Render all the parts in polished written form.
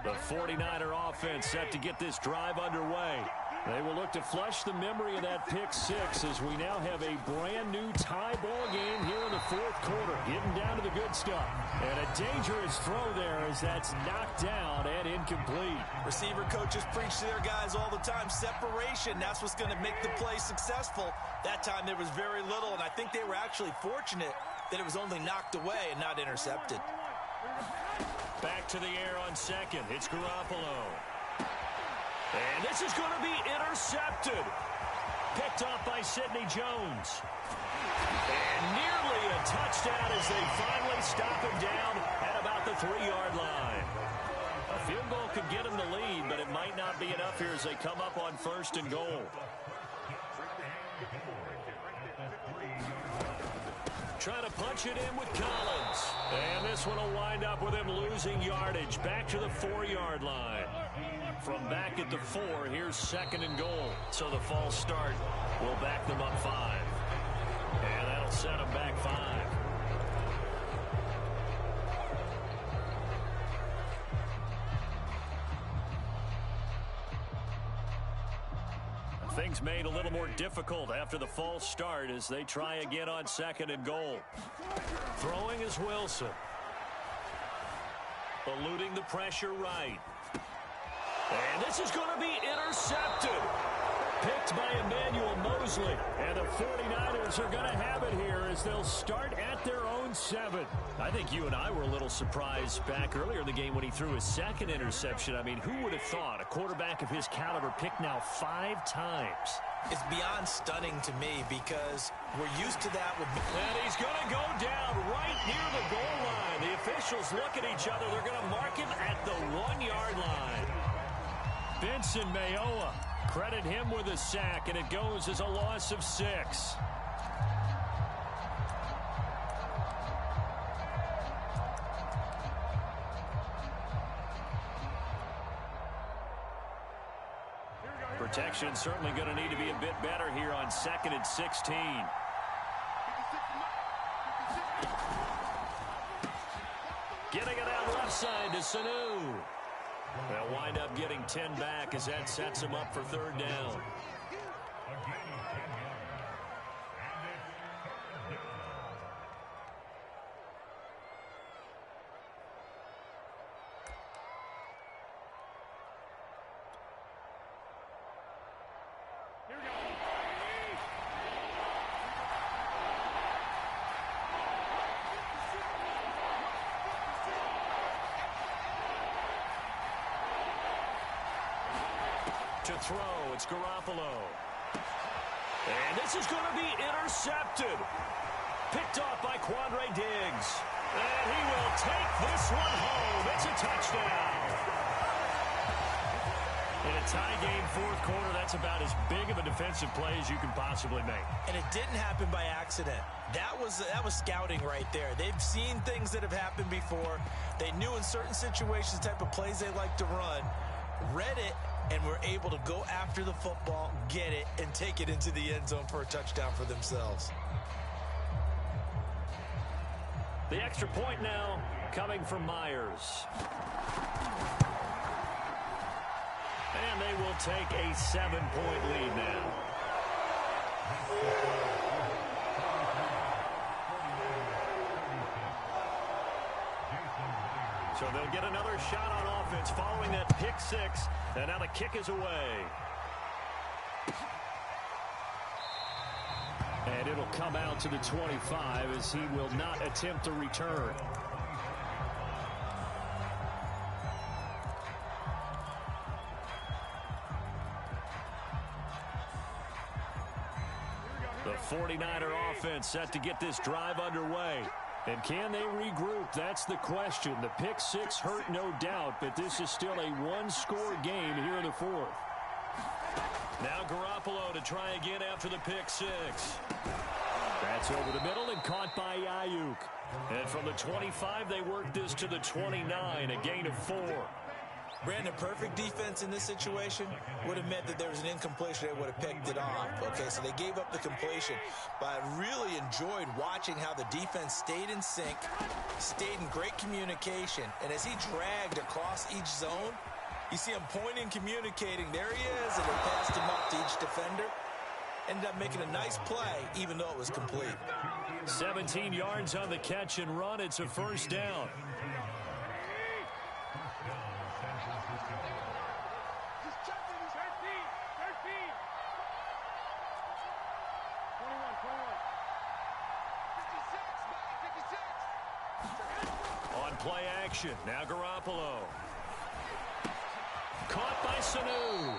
The 49er offense set to get this drive underway. They will look to flush the memory of that pick six as we now have a brand new tie ball game here in the fourth quarter. Getting down to the good stuff. And a dangerous throw there as that's knocked down and incomplete. Receiver coaches preach to their guys all the time. Separation, that's what's going to make the play successful. That time there was very little, and I think they were actually fortunate that it was only knocked away and not intercepted. Back to the air on second. It's Garoppolo. And this is going to be intercepted. Picked off by Sidney Jones. And nearly a touchdown as they finally stop him down at about the 3-yard line. A field goal could get him the lead, but it might not be enough here as they come up on first and goal. Trying to punch it in with Collins. And this one will wind up with him losing yardage. Back to the 4-yard line. From back at the 4, here's second and goal. So the false start will back them up 5. And that'll set them back 5. Things made a little more difficult after the false start as they try again on second and goal. Throwing is Wilson. Eluding the pressure right. And this is going to be intercepted. Picked by Emmanuel Mosley. And the 49ers are going to have it here as they'll start at their own 7. I think you and I were a little surprised back earlier in the game when he threw his second interception. I mean, who would have thought a quarterback of his caliber picked now 5 times? It's beyond stunning to me because we're used to that with... And he's going to go down right near the goal line. The officials look at each other. They're going to mark him at the 1-yard line. Benson Mayowa, credit him with a sack, and it goes as a loss of 6. Protection certainly going to need to be a bit better here on second and 16. Getting it out left side to Sanu. They'll wind up getting 10 back as that sets them up for third down. To throw, it's Garoppolo. And this is going to be intercepted. Picked off by Quandre Diggs. And he will take this one home. It's a touchdown. In a tie game fourth quarter, that's about as big of a defensive play as you can possibly make. And it didn't happen by accident. That was scouting right there. They've seen things that have happened before. They knew in certain situations the type of plays they like to run. Read it. And were able to go after the football, get it, and take it into the end zone for a touchdown for themselves. The extra point now coming from Myers. And they will take a 7-point lead now. So they'll get another shot on offense following that pick six. And now the kick is away. And it'll come out to the 25 as he will not attempt a return. The 49er offense set to get this drive underway. And can they regroup? That's the question. The pick six hurt, no doubt, but this is still a one-score game here in the fourth. Now Garoppolo to try again after the pick six. That's over the middle and caught by Ayuk. And from the 25, they work this to the 29, a gain of 4. Brandon, perfect defense in this situation would have meant that there was an incompletion. They would have picked it off. Okay, so they gave up the completion. But I really enjoyed watching how the defense stayed in sync, stayed in great communication. And as he dragged across each zone, you see him pointing, communicating. There he is, and they passed him up to each defender. Ended up making a nice play, even though it was complete. 17 yards on the catch and run. It's a first down. On play action, now Garoppolo. Caught by Sanu.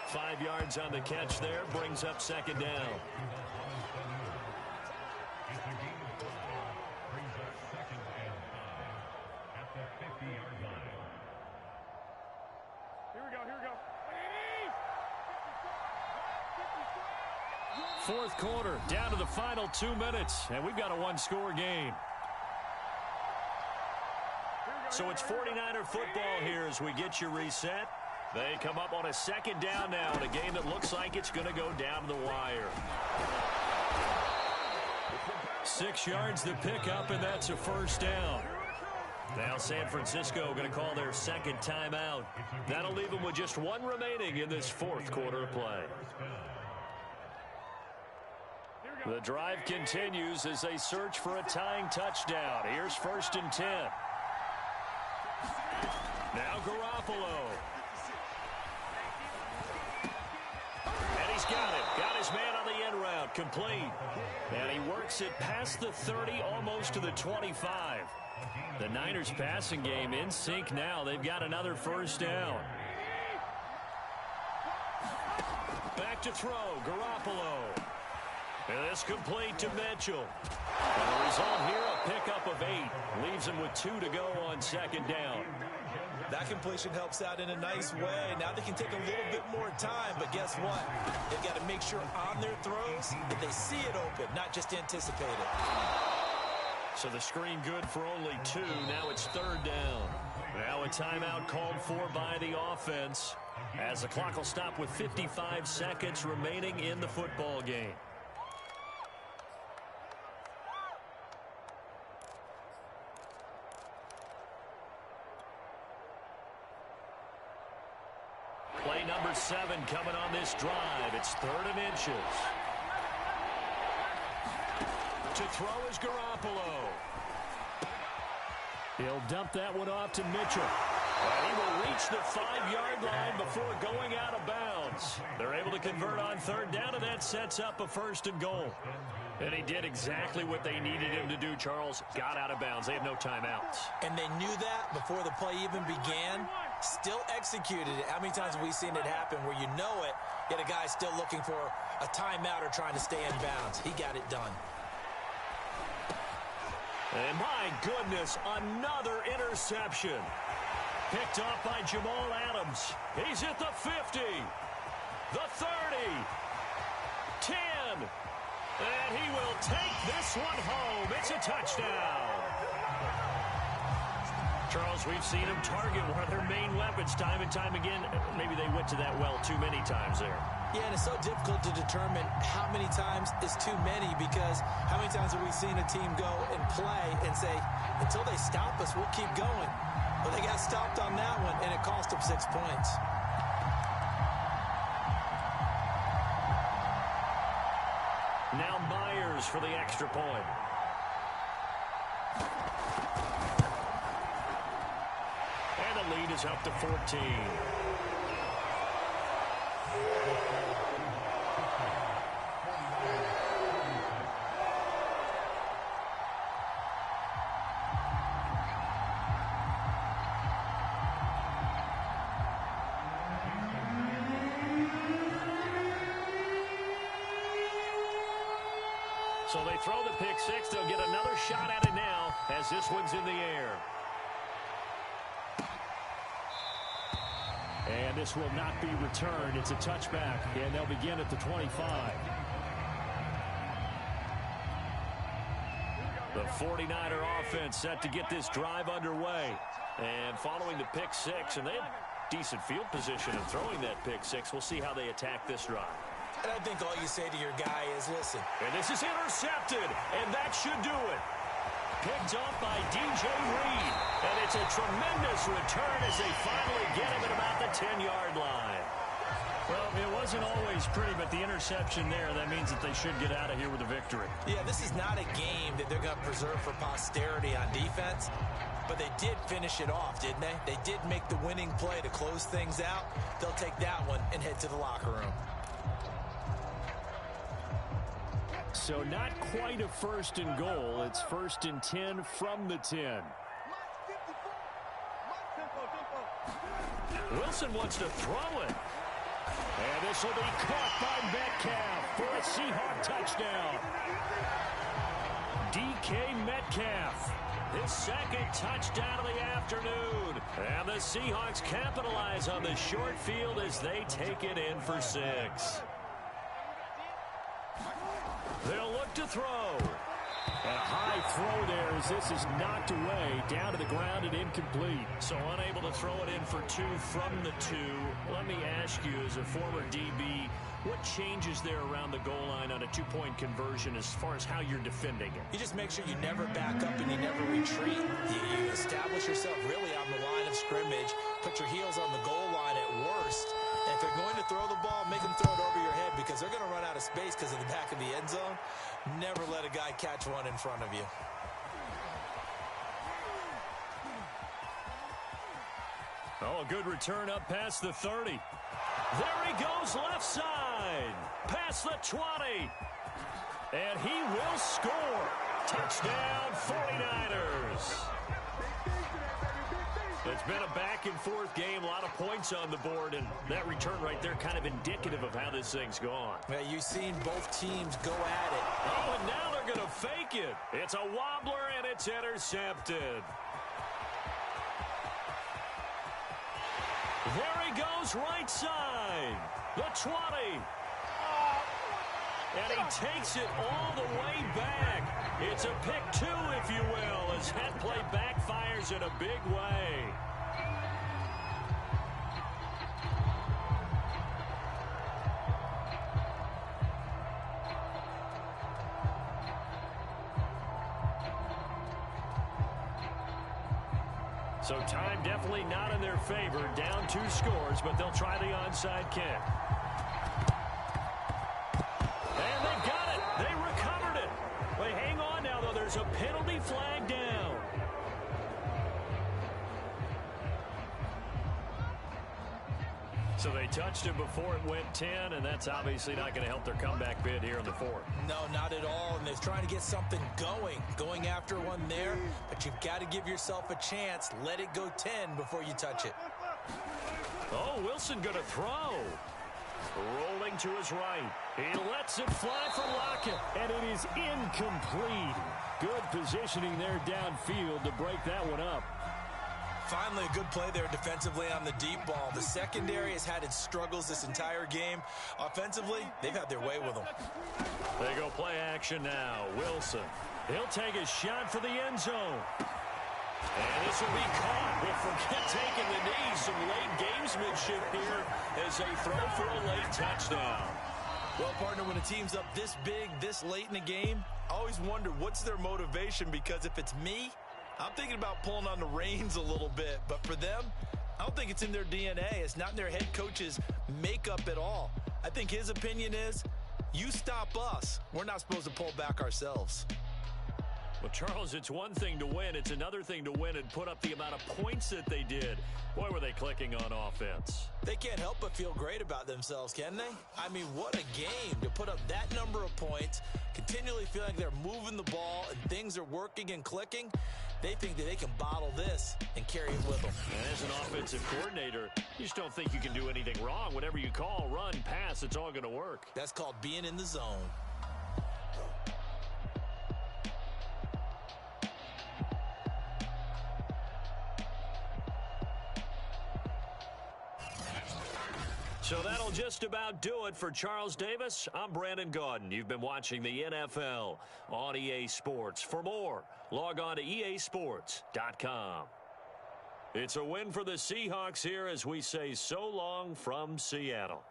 5 yards on the catch there, brings up second down. Fourth quarter, down to the final 2 minutes, and we've got a one-score game. So it's 49er football here as we get you reset. They come up on a second down now in a game that looks like it's going to go down to the wire. 6 yards the pickup, and that's a first down. Now San Francisco going to call their second timeout. That'll leave them with just one remaining in this fourth quarter of play. The drive continues as they search for a tying touchdown. Here's 1st and 10. Now Garoppolo. And he's got it. Got his man on the end route. Complete. And he works it past the 30, almost to the 25. The Niners passing game in sync now. They've got another first down. Back to throw. Garoppolo. And this complete to Mitchell. And the result here, a pickup of 8. Leaves him with 2 to go on second down. That completion helps out in a nice way. Now they can take a little bit more time, but guess what? They've got to make sure on their throws that they see it open, not just anticipate it. So the screen good for only 2. Now it's 3rd down. Now a timeout called for by the offense as the clock will stop with 55 seconds remaining in the football game. Play number 7 coming on this drive. It's 3rd and inches. To throw is Garoppolo. He'll dump that one off to Mitchell. And he will reach the 5-yard line before going out of bounds. They're able to convert on 3rd down, and that sets up a 1st and goal. And he did exactly what they needed him to do, Charles. Got out of bounds. They have no timeouts. And they knew that before the play even began. Still executed it. How many times have we seen it happen where you know it, yet a guy still looking for a timeout or trying to stay in bounds? He got it done. And my goodness, another interception. Picked off by Jamal Adams. He's at the 50, the 30, 10. And he will take this one home. It's a touchdown. Charles, we've seen him target one of their main weapons time and time again. Maybe they went to that well too many times there. Yeah, and it's so difficult to determine how many times is too many, because how many times have we seen a team go and play and say, until they stop us, we'll keep going. But they got stopped on that one, and it cost them 6 points. Now Myers for the extra point. And the lead is up to 14. So they throw the pick 6. They'll get another shot at it now as this one's in the air. And this will not be returned. It's a touchback, and they'll begin at the 25. The 49er offense set to get this drive underway. And following the pick six, and they had decent field position in throwing that pick six. We'll see how they attack this drive. And I think all you say to your guy is, listen. And this is intercepted, and that should do it. Picked up by DJ Reed. And it's a tremendous return as they finally get him at about the 10-yard line. Well, it wasn't always pretty, but the interception there, that means that they should get out of here with a victory. Yeah, this is not a game that they're going to preserve for posterity on defense, but they did finish it off, didn't they? They did make the winning play to close things out. They'll take that one and head to the locker room. So not quite a first and goal. It's 1st and 10 from the 10. Wilson wants to throw it. And this will be caught by Metcalf for a Seahawk touchdown. DK Metcalf, his second touchdown of the afternoon. And the Seahawks capitalize on the short field as they take it in for 6. They'll look to throw. A high throw there as this is knocked away, down to the ground and incomplete. So unable to throw it in for 2 from the 2. Let me ask you, as a former DB, what changes there around the goal line on a 2-point conversion as far as how you're defending it? You just make sure you never back up and you never retreat. You establish yourself really on the line of scrimmage, put your heels on the goal line at worst. And if they're going to throw the ball, make them throw it over your head because they're going to run out of space because of the back of the end zone. Never let a guy catch one in front of you. Oh, a good return up past the 30. There he goes left side. Past the 20. And he will score. Touchdown 49ers. It's been a back-and-forth game, a lot of points on the board, and that return right there kind of indicative of how this thing's gone. Yeah, you've seen both teams go at it. Oh, and now they're going to fake it. It's a wobbler, and it's intercepted. There he goes right side. The 20. And he takes it all the way back. It's a pick 2, if you will, as that play backfires in a big way. So time definitely not in their favor. Down 2 scores, but they'll try the onside kick. And they got it. They recovered it. Wait, hang on now, though. There's a penalty flag down. So they touched it before it went 10, and that's obviously not going to help their comeback bid here in the 4th. No, not at all, and they're trying to get something going after one there, but you've got to give yourself a chance. Let it go 10 before you touch it. Oh, Wilson going to throw. Rolling to his right. He lets it fly for Lockett. And it is incomplete. Good positioning there downfield to break that one up. Finally, a good play there defensively on the deep ball. The secondary has had its struggles this entire game. Offensively, they've had their way with them. They go play action now. Wilson. He'll take a shot for the end zone. And this will be caught. We'll forget taking the knee. Some late gamesmanship here as they throw for a late touchdown. Well, partner, when a team's up this big, this late in the game, I always wonder what's their motivation, because if it's me, I'm thinking about pulling on the reins a little bit. But for them, I don't think it's in their DNA. It's not in their head coach's makeup at all. I think his opinion is, you stop us. We're not supposed to pull back ourselves. Well, Charles, it's one thing to win. It's another thing to win and put up the amount of points that they did. Boy, were they clicking on offense. They can't help but feel great about themselves, can they? I mean, what a game to put up that number of points, continually feeling like they're moving the ball and things are working and clicking. They think that they can bottle this and carry it with them. And as an offensive coordinator, you just don't think you can do anything wrong. Whatever you call, run, pass, it's all going to work. That's called being in the zone. So that'll That'll just about do it for Charles Davis. I'm Brandon Gaudin. You've been watching the NFL on EA Sports. For more, log on to easports.com. It's a win for the Seahawks here as we say so long from Seattle.